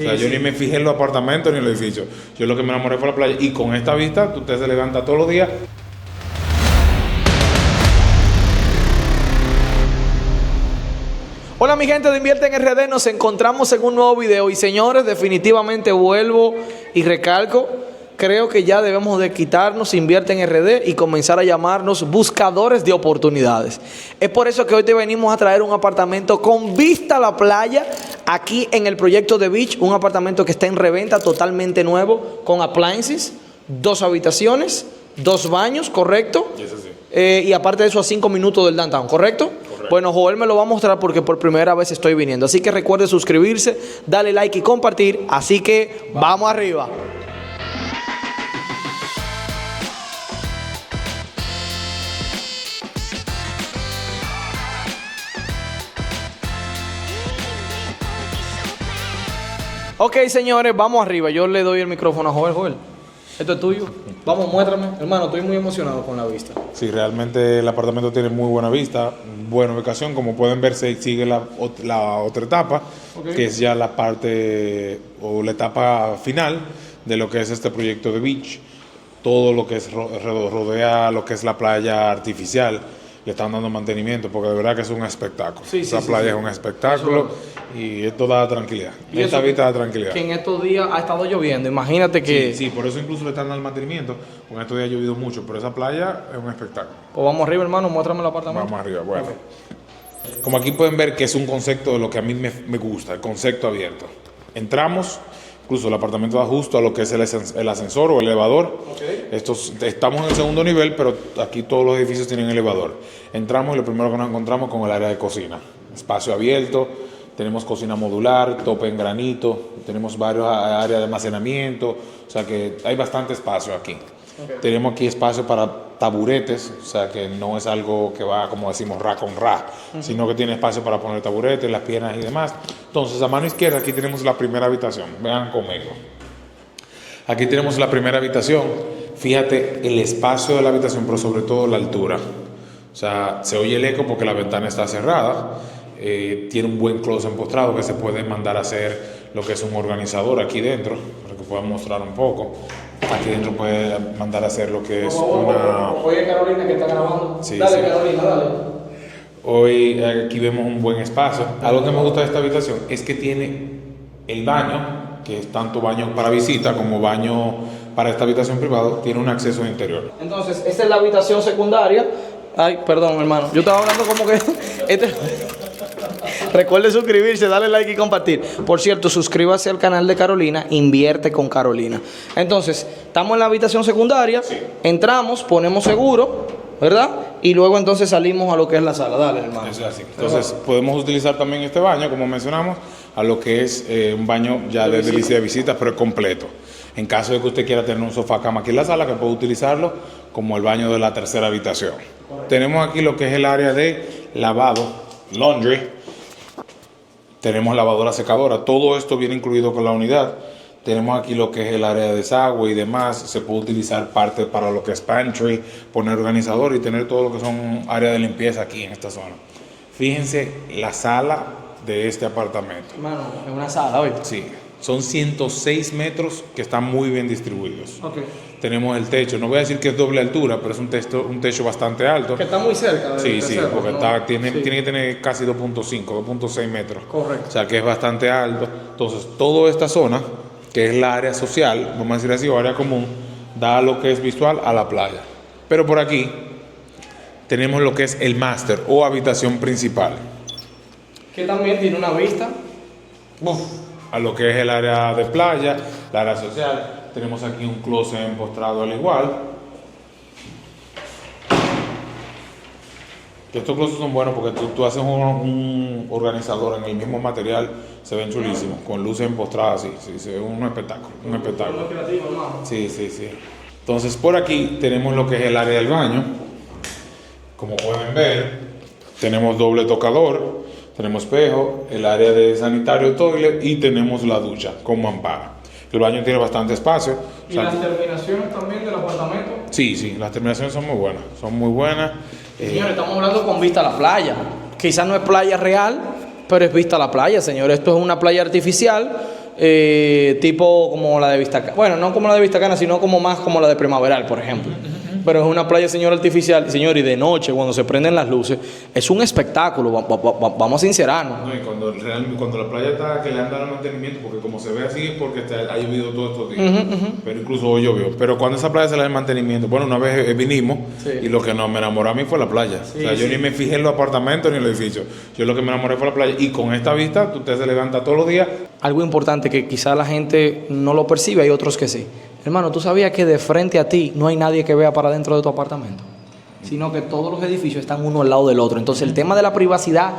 Sí, o sea, yo ni me fijé en los apartamentos ni en los edificios. Yo lo que me enamoré fue la playa. Y con esta vista, usted se levanta todos los días. Hola mi gente de Invierte en RD, nos encontramos en un nuevo video y señores, definitivamente vuelvo y recalco, creo que ya debemos de quitarnos Invierte en RD y comenzar a llamarnos buscadores de oportunidades. Es por eso que hoy te venimos a traer un apartamento con vista a la playa aquí en el proyecto The Beach, un apartamento que está en reventa totalmente nuevo con appliances, 2 habitaciones, 2 baños, ¿correcto? Eso sí. Y aparte de eso a 5 minutos del downtown, ¿correcto? Bueno, Joel me lo va a mostrar porque por primera vez estoy viniendo. Así que recuerde suscribirse, darle like y compartir. Así que vamos arriba. Ok, señores, vamos arriba. Yo le doy el micrófono a Joel. Joel, esto es tuyo. Vamos, muéstrame. Hermano, estoy muy emocionado con la vista. Sí, realmente el apartamento tiene muy buena vista, buena ubicación. Como pueden ver, se sigue la otra etapa, que es ya la parte o la etapa final de lo que es este proyecto de Beach. Todo lo que es rodea lo que es la playa artificial. Le están dando mantenimiento porque de verdad que es un espectáculo. Esa playa es un espectáculo y esto da tranquilidad. Y esta vista da tranquilidad. Que en estos días ha estado lloviendo, imagínate que... Sí, por eso incluso le están dando mantenimiento. Con estos días ha llovido mucho, pero esa playa es un espectáculo. Pues vamos arriba, hermano, muéstrame el apartamento. Vamos arriba, bueno. Como aquí pueden ver que es un concepto de lo que a mí me gusta, el concepto abierto. Entramos, incluso el apartamento da justo a lo que es el ascensor o el elevador. Estamos en el segundo nivel, pero aquí todos los edificios tienen elevador. Entramos y lo primero que nos encontramos con el área de cocina. Espacio abierto, tenemos cocina modular, tope en granito, tenemos varios áreas de almacenamiento, o sea que hay bastante espacio aquí. Tenemos aquí espacio para taburetes, o sea que no es algo que va, como decimos, ra con ra, sino que tiene espacio para poner taburetes, las piernas y demás. Entonces, a mano izquierda aquí tenemos la primera habitación. Vean conmigo. Aquí tenemos la primera habitación. Fíjate el espacio de la habitación, pero sobre todo la altura. O sea, se oye el eco porque la ventana está cerrada. Tiene un buen closet empostrado que se puede mandar a hacer lo que es un organizador aquí dentro, para que puedan mostrar un poco. Aquí dentro puede mandar a hacer lo que es una... Oye, Carolina, que está grabando. Sí, dale, sí. Carolina, dale. Hoy aquí vemos un buen espacio. Algo que me gusta de esta habitación es que tiene el baño, que es tanto baño para visita como baño para esta habitación privada, tiene un acceso interior. Entonces, esta es la habitación secundaria. Ay, perdón, hermano. Yo estaba hablando como que... Recuerde suscribirse, darle like y compartir. Por cierto, suscríbase al canal de Carolina, Invierte con Carolina. Entonces, estamos en la habitación secundaria, entramos, ponemos seguro, ¿verdad? Y luego entonces salimos a lo que es la sala. Dale, hermano. Es así. Entonces, podemos utilizar también este baño, como mencionamos, a lo que es un baño ya de delicia de visitas, pero completo. En caso de que usted quiera tener un sofá cama aquí en la sala, que puede utilizarlo como el baño de la tercera habitación. Tenemos aquí lo que es el área de lavado, laundry. Tenemos lavadora secadora. Todo esto viene incluido con la unidad. Tenemos aquí lo que es el área de desagüe y demás. Se puede utilizar parte para lo que es pantry, poner organizador y tener todo lo que son áreas de limpieza aquí en esta zona. Fíjense la sala de este apartamento. Hermano, es una sala, ¿oye? Sí, son 106 metros que están muy bien distribuidos. Tenemos el techo, no voy a decir que es doble altura, pero es un techo bastante alto. Que está muy cerca del Sí, tercero, porque ¿no? tiene que tener casi 2.5, 2.6 metros. Correcto. O sea que es bastante alto. Entonces, toda esta zona, que es la área social, vamos a decir así, o área común, da lo que es visual a la playa. Pero por aquí tenemos lo que es el máster o habitación principal. Que también tiene una vista. A lo que es el área de playa, la área social. Tenemos aquí un closet empostrado al igual. Estos closets son buenos porque tú haces un organizador en el mismo material, se ven chulísimos, con luces empostradas, sí, se ve un espectáculo, un espectáculo. Sí. Entonces por aquí tenemos lo que es el área del baño. Como pueden ver, tenemos doble tocador, tenemos espejo, el área de sanitario, toilet y tenemos la ducha con mampara. El baño tiene bastante espacio. ¿Y las terminaciones también del apartamento? Sí, las terminaciones son muy buenas. Señores, estamos hablando con vista a la playa. Quizás no es playa real, pero es vista a la playa, señores. Esto es una playa artificial tipo como la de Vistacana. Bueno, no como la de Vistacana, sino como más como la de Primaveral, por ejemplo. Pero es una playa, señor, artificial. Señor, y de noche, cuando se prenden las luces, es un espectáculo. Vamos a sincerarnos. No, y cuando la playa está que le han dado mantenimiento, porque como se ve así es porque ha llovido todos estos días. Pero incluso hoy llovió. Pero cuando esa playa se le da el mantenimiento, bueno, una vez vinimos y lo que me enamoró a mí fue la playa. O sea, yo ni me fijé en los apartamentos ni en los edificios. Yo lo que me enamoré fue la playa. Y con esta vista, usted se levanta todos los días. Algo importante que quizá la gente no lo percibe, hay otros que sí. Hermano, ¿tú sabías que de frente a ti no hay nadie que vea para dentro de tu apartamento? Sino que todos los edificios están uno al lado del otro. Entonces el tema de la privacidad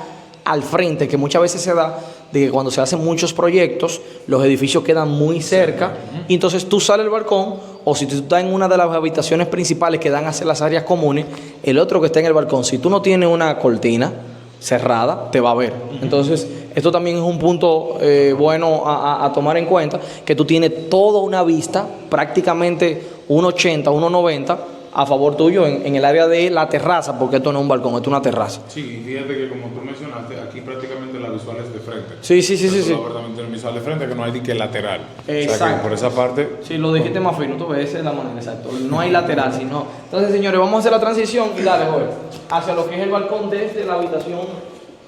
al frente, que muchas veces se da, de que cuando se hacen muchos proyectos, los edificios quedan muy cerca, y entonces tú sales al balcón, o si tú estás en una de las habitaciones principales que dan hacia las áreas comunes, el otro que está en el balcón, si tú no tienes una cortina cerrada, te va a ver. Entonces, esto también es un punto bueno a tomar en cuenta, que tú tienes toda una vista, prácticamente 1,80, 1,90, a favor tuyo en el área de la terraza, porque esto no es un balcón, esto es una terraza. Sí, fíjate que como tú mencionaste, aquí prácticamente la visual es de frente. Sí. Apartamento en visual de frente, que no hay ni que lateral. Exacto. O sea, que por esa parte... Sí, lo dijiste más fino, tú ves, esa es la manera, exacto. No hay lateral, sino... Entonces, señores, vamos a hacer la transición y dale, joder, hacia lo que es el balcón desde la habitación.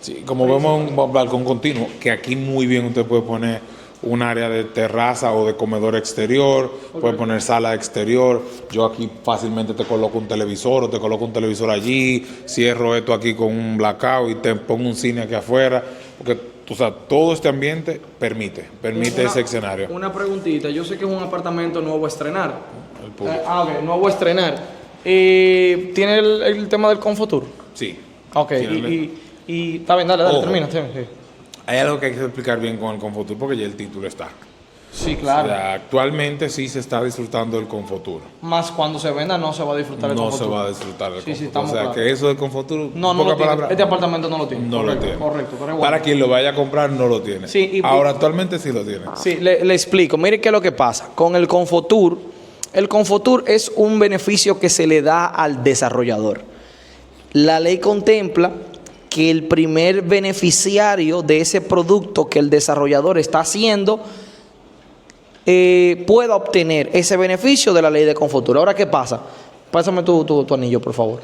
Sí, como vemos un balcón continuo, que aquí muy bien usted puede poner un área de terraza o de comedor exterior, puede poner sala exterior. Yo aquí fácilmente te coloco un televisor o te coloco un televisor allí, cierro esto aquí con un blackout y te pongo un cine aquí afuera, porque o sea, todo este ambiente permite ese escenario. Una preguntita, yo sé que es un apartamento nuevo a estrenar. Ok, nuevo a estrenar. ¿Tiene el tema del Confotur? Sí. Ok, y está bien, dale, termina. Sí. Hay algo que hay que explicar bien con el Confotur porque ya el título está. Sí, claro. O sea, actualmente sí se está disfrutando del Confotur. Más cuando se venda no se va a disfrutar del Confotur. No se va a disfrutar del Confotur. Estamos o sea, claros. que eso del Confotur, no lo tiene. Este apartamento no lo tiene. No lo tiene. Correcto, pero igual. Para quien lo vaya a comprar no lo tiene. Sí, ahora actualmente sí lo tiene. Sí, le explico. Mire qué es lo que pasa. Con el Confotur es un beneficio que se le da al desarrollador. La ley contempla que el primer beneficiario de ese producto que el desarrollador está haciendo pueda obtener ese beneficio de la ley de Confotur. Ahora, ¿qué pasa? Pásame tu anillo, por favor.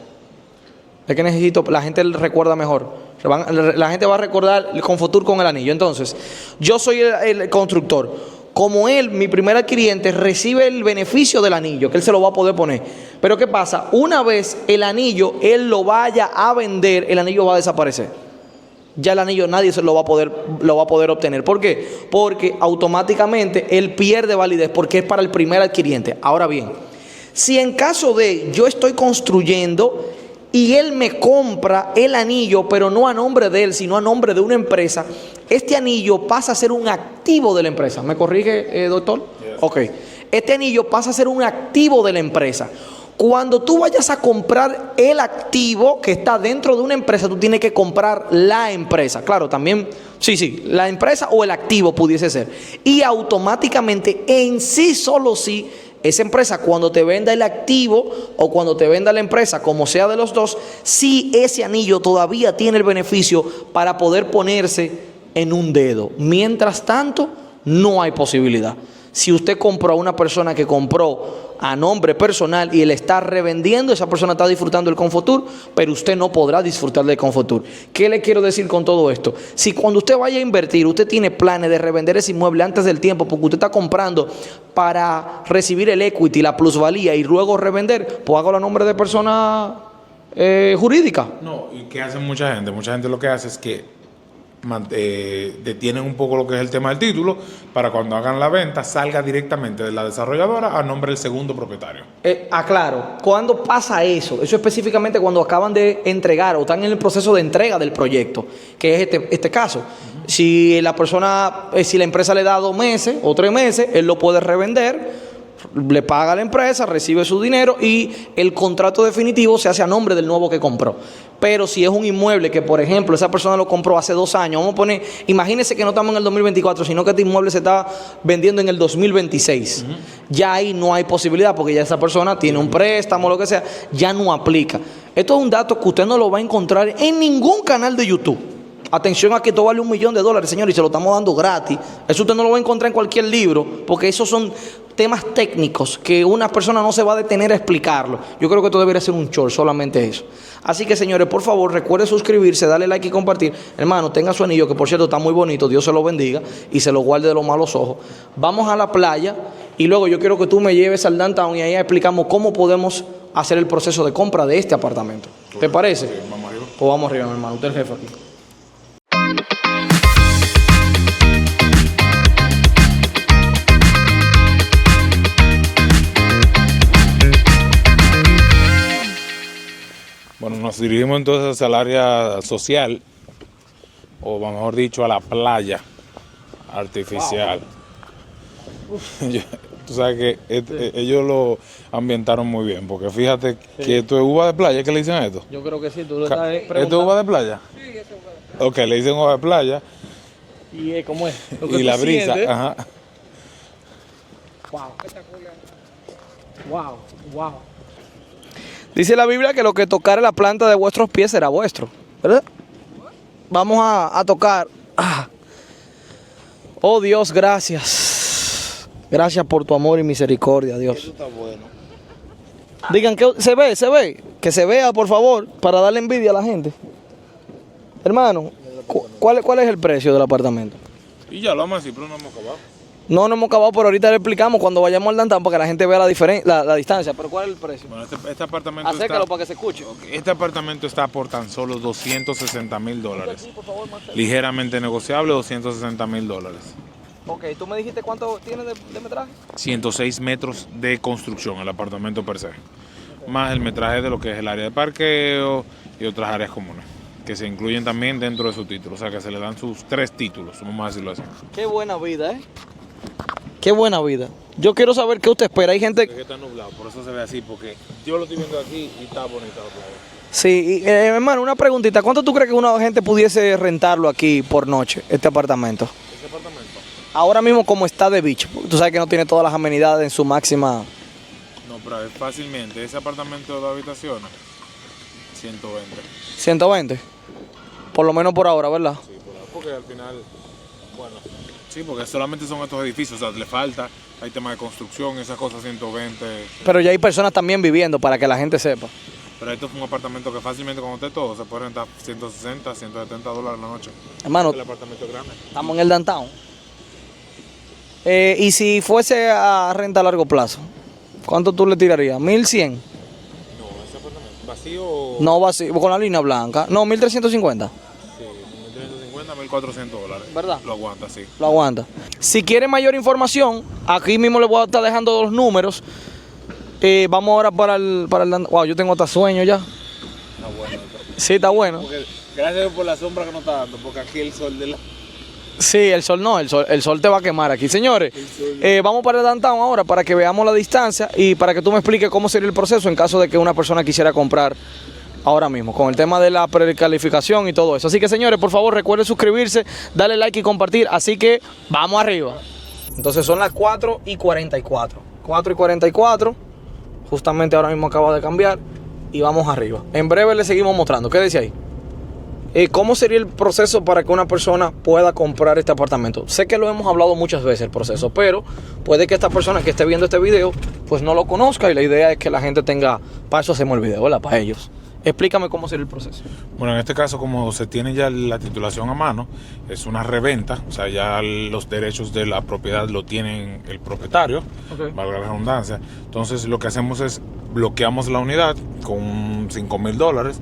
Es que necesito, la gente recuerda mejor. La gente va a recordar el Confotur con el anillo. Entonces, yo soy el constructor. Como él, mi primer adquiriente, recibe el beneficio del anillo, que él se lo va a poder poner. Pero ¿qué pasa? Una vez el anillo, él lo vaya a vender, el anillo va a desaparecer. Ya el anillo nadie se lo va a poder obtener. ¿Por qué? Porque automáticamente él pierde validez, porque es para el primer adquiriente. Ahora bien, si en caso de yo estoy construyendo y él me compra el anillo, pero no a nombre de él, sino a nombre de una empresa, este anillo pasa a ser un activo de la empresa. ¿Me corrige, doctor? Yes. Ok. Este anillo pasa a ser un activo de la empresa. Cuando tú vayas a comprar el activo que está dentro de una empresa, tú tienes que comprar la empresa. Claro, también, sí, la empresa o el activo pudiese ser. Y automáticamente, en sí, solo sí, esa empresa cuando te venda el activo o cuando te venda la empresa, como sea de los dos, sí ese anillo todavía tiene el beneficio para poder ponerse en un dedo. Mientras tanto, no hay posibilidad. Si usted compró a una persona que compró a nombre personal y le está revendiendo, esa persona está disfrutando del Confotur, pero usted no podrá disfrutar del Confotur. ¿Qué le quiero decir con todo esto? Si cuando usted vaya a invertir, usted tiene planes de revender ese inmueble antes del tiempo, porque usted está comprando para recibir el equity, la plusvalía y luego revender, pues hágalo a nombre de persona jurídica. No, ¿y qué hace mucha gente? Mucha gente lo que hace es que detienen un poco lo que es el tema del título para cuando hagan la venta salga directamente de la desarrolladora a nombre del segundo propietario. Claro, ¿cuándo pasa eso? Eso específicamente cuando acaban de entregar o están en el proceso de entrega del proyecto, que es este caso. Si la persona, si la empresa le da 2 meses o 3 meses, él lo puede revender, le paga a la empresa, recibe su dinero y el contrato definitivo se hace a nombre del nuevo que compró. Pero si es un inmueble que, por ejemplo, esa persona lo compró hace 2 años, vamos a poner, imagínense que no estamos en el 2024, sino que este inmueble se está vendiendo en el 2026. Ya ahí no hay posibilidad porque ya esa persona tiene un préstamo o lo que sea, ya no aplica. Esto es un dato que usted no lo va a encontrar en ningún canal de YouTube. Atención a que esto vale $1.000.000, señor, y se lo estamos dando gratis. Eso usted no lo va a encontrar en cualquier libro, porque esos son temas técnicos que una persona no se va a detener a explicarlo. Yo creo que esto debería ser un short, solamente eso. Así que, señores, por favor, recuerde suscribirse, darle like y compartir. Hermano, tenga su anillo, que por cierto está muy bonito. Dios se lo bendiga y se lo guarde de los malos ojos. Vamos a la playa y luego yo quiero que tú me lleves al downtown y ahí explicamos cómo podemos hacer el proceso de compra de este apartamento. ¿Te parece? Sí, vamos arriba. Pues vamos arriba, mi hermano. Usted es el jefe aquí. Bueno, nos dirigimos entonces al área social, o mejor dicho, a la playa artificial. Tú sabes que ellos lo ambientaron muy bien, porque fíjate que esto es uva de playa, ¿qué le dicen a esto? Yo creo que sí, tú lo estás ¿Esto es uva de playa? Sí, eso es uva de playa. Ok, le dicen uva de playa. ¿Y cómo es? Y la brisa, ajá. Wow. Wow, wow. Dice la Biblia que lo que tocare la planta de vuestros pies será vuestro, ¿verdad? Vamos a tocar. Oh Dios, gracias. Gracias por tu amor y misericordia, Dios. Eso está bueno. Digan que se ve. Que se vea, por favor, para darle envidia a la gente. Hermano, ¿cuál es el precio del apartamento? Y ya lo vamos a decir, pero no hemos acabado. No hemos acabado, pero ahorita le explicamos cuando vayamos al downtown para que la gente vea la distancia. Pero ¿cuál es el precio? Bueno, este apartamento Acércalo está... para que se escuche. Este apartamento está por tan solo $260,000. Ligeramente negociable, $260,000. Ok, ¿tú me dijiste cuánto tiene de metraje? 106 metros de construcción el apartamento per se. Más el metraje de lo que es el área de parqueo y otras áreas comunes, que se incluyen también dentro de su título. O sea, que se le dan sus 3 títulos, vamos a decirlo así. Qué buena vida, ¿eh? Qué buena vida. Yo quiero saber qué usted espera. Hay gente... Es que está nublado, por eso se ve así, porque yo lo estoy viendo aquí y está bonita la playa. Sí, hermano, una preguntita. ¿Cuánto tú crees que una gente pudiese rentarlo aquí por noche, este apartamento? ¿Ese apartamento? Ahora mismo como está de beach. Tú sabes que no tiene todas las amenidades en su máxima... No, pero es fácilmente. Ese apartamento de 2 habitaciones, 120. 120. Por lo menos por ahora, ¿verdad? Sí, porque al final, bueno, sí, porque solamente son estos edificios, o sea, le falta, hay temas de construcción, esas cosas 120. Pero ya hay personas también viviendo para que la gente sepa. Pero esto es un apartamento que fácilmente con usted todo se puede rentar $160, $170 la noche. Hermano, El apartamento es grande. estamos en el downtown. Y si fuese a renta a largo plazo, ¿cuánto tú le tirarías? ¿1,100? No, ese apartamento vacío. No vacío, con la línea blanca. No, 1,350. Sí, $1,350, $1,400. ¿Verdad? Lo aguanta, sí. Lo aguanta. Si quiere mayor información, aquí mismo le voy a estar dejando los números. Vamos ahora para el... Wow, yo tengo hasta sueño ya. Está bueno. Sí, está bueno. Porque, gracias por la sombra que nos está dando, porque aquí el sol de la... Sí, el sol no, el sol te va a quemar aquí. Señores, vamos para el downtown ahora para que veamos la distancia y para que tú me expliques cómo sería el proceso en caso de que una persona quisiera comprar ahora mismo, con el tema de la precalificación y todo eso. Así que, señores, por favor, recuerden suscribirse, darle like y compartir. Así que, vamos arriba. Entonces son las 4:44. 4:44. Justamente ahora mismo acaba de cambiar y vamos arriba. En breve le seguimos mostrando. Quédese ahí. ¿Cómo sería el proceso para que una persona pueda comprar este apartamento? Sé que lo hemos hablado muchas veces el proceso, pero puede que esta persona que esté viendo este video pues no lo conozca y la idea es que la gente tenga, para eso hacemos el video, ¿verdad? Para ellos. Explícame cómo sería el proceso. Bueno, en este caso, como se tiene ya la titulación a mano, es una reventa, o sea, ya los derechos de la propiedad lo tienen el propietario, valga la redundancia. Entonces, lo que hacemos es bloqueamos la unidad con $5,000.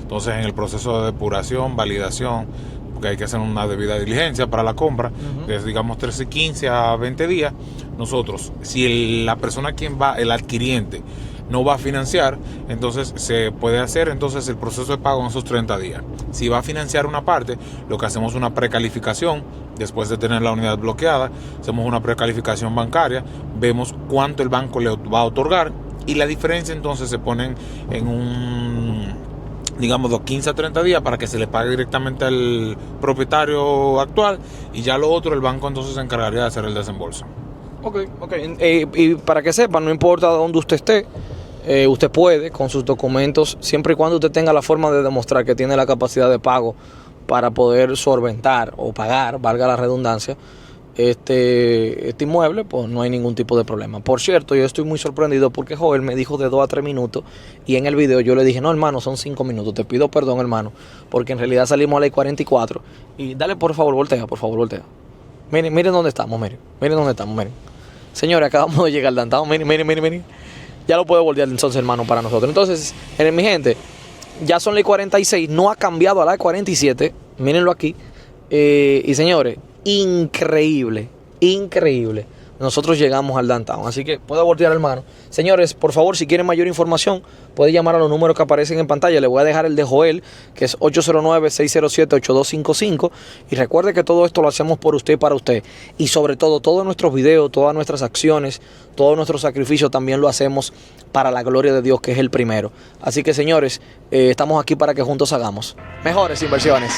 Entonces, en el proceso de depuración, validación, porque hay que hacer una debida diligencia para la compra, es digamos 13-15 a 20 días. Nosotros, si la persona quien va, el adquiriente, no va a financiar, entonces se puede hacer entonces el proceso de pago en esos 30 días. Si va a financiar una parte, lo que hacemos es una precalificación. Después de tener la unidad bloqueada, hacemos una precalificación bancaria, vemos cuánto el banco le va a otorgar y la diferencia entonces se pone en un, digamos, de 15 a 30 días para que se le pague directamente al propietario actual y ya lo otro el banco entonces se encargaría de hacer el desembolso. Ok. Y para que sepan, no importa dónde usted esté, usted puede con sus documentos, siempre y cuando usted tenga la forma de demostrar que tiene la capacidad de pago para poder solventar o pagar, valga la redundancia, este inmueble, pues no hay ningún tipo de problema. Por cierto, yo estoy muy sorprendido porque Joel me dijo de 2 a 3 minutos y en el video yo le dije, no hermano, son 5 minutos, te pido perdón hermano, porque en realidad salimos a la 44 y dale por favor, voltea, miren dónde estamos, miren dónde estamos, miren. Señores, acabamos de llegar al downtown, miren, ya lo puedo voltear entonces hermano para nosotros. Entonces, mi gente, ya son las 46, no ha cambiado a las 47, mírenlo aquí, y señores, increíble. Nosotros llegamos al downtown, así que puedo voltear hermano. Señores, por favor, si quieren mayor información, pueden llamar a los números que aparecen en pantalla. Les voy a dejar el de Joel, que es 809-607-8255. Y recuerde que todo esto lo hacemos por usted y para usted. Y sobre todo, todos nuestros videos, todas nuestras acciones, todos nuestros sacrificios también lo hacemos para la gloria de Dios, que es el primero. Así que señores, estamos aquí para que juntos hagamos mejores inversiones.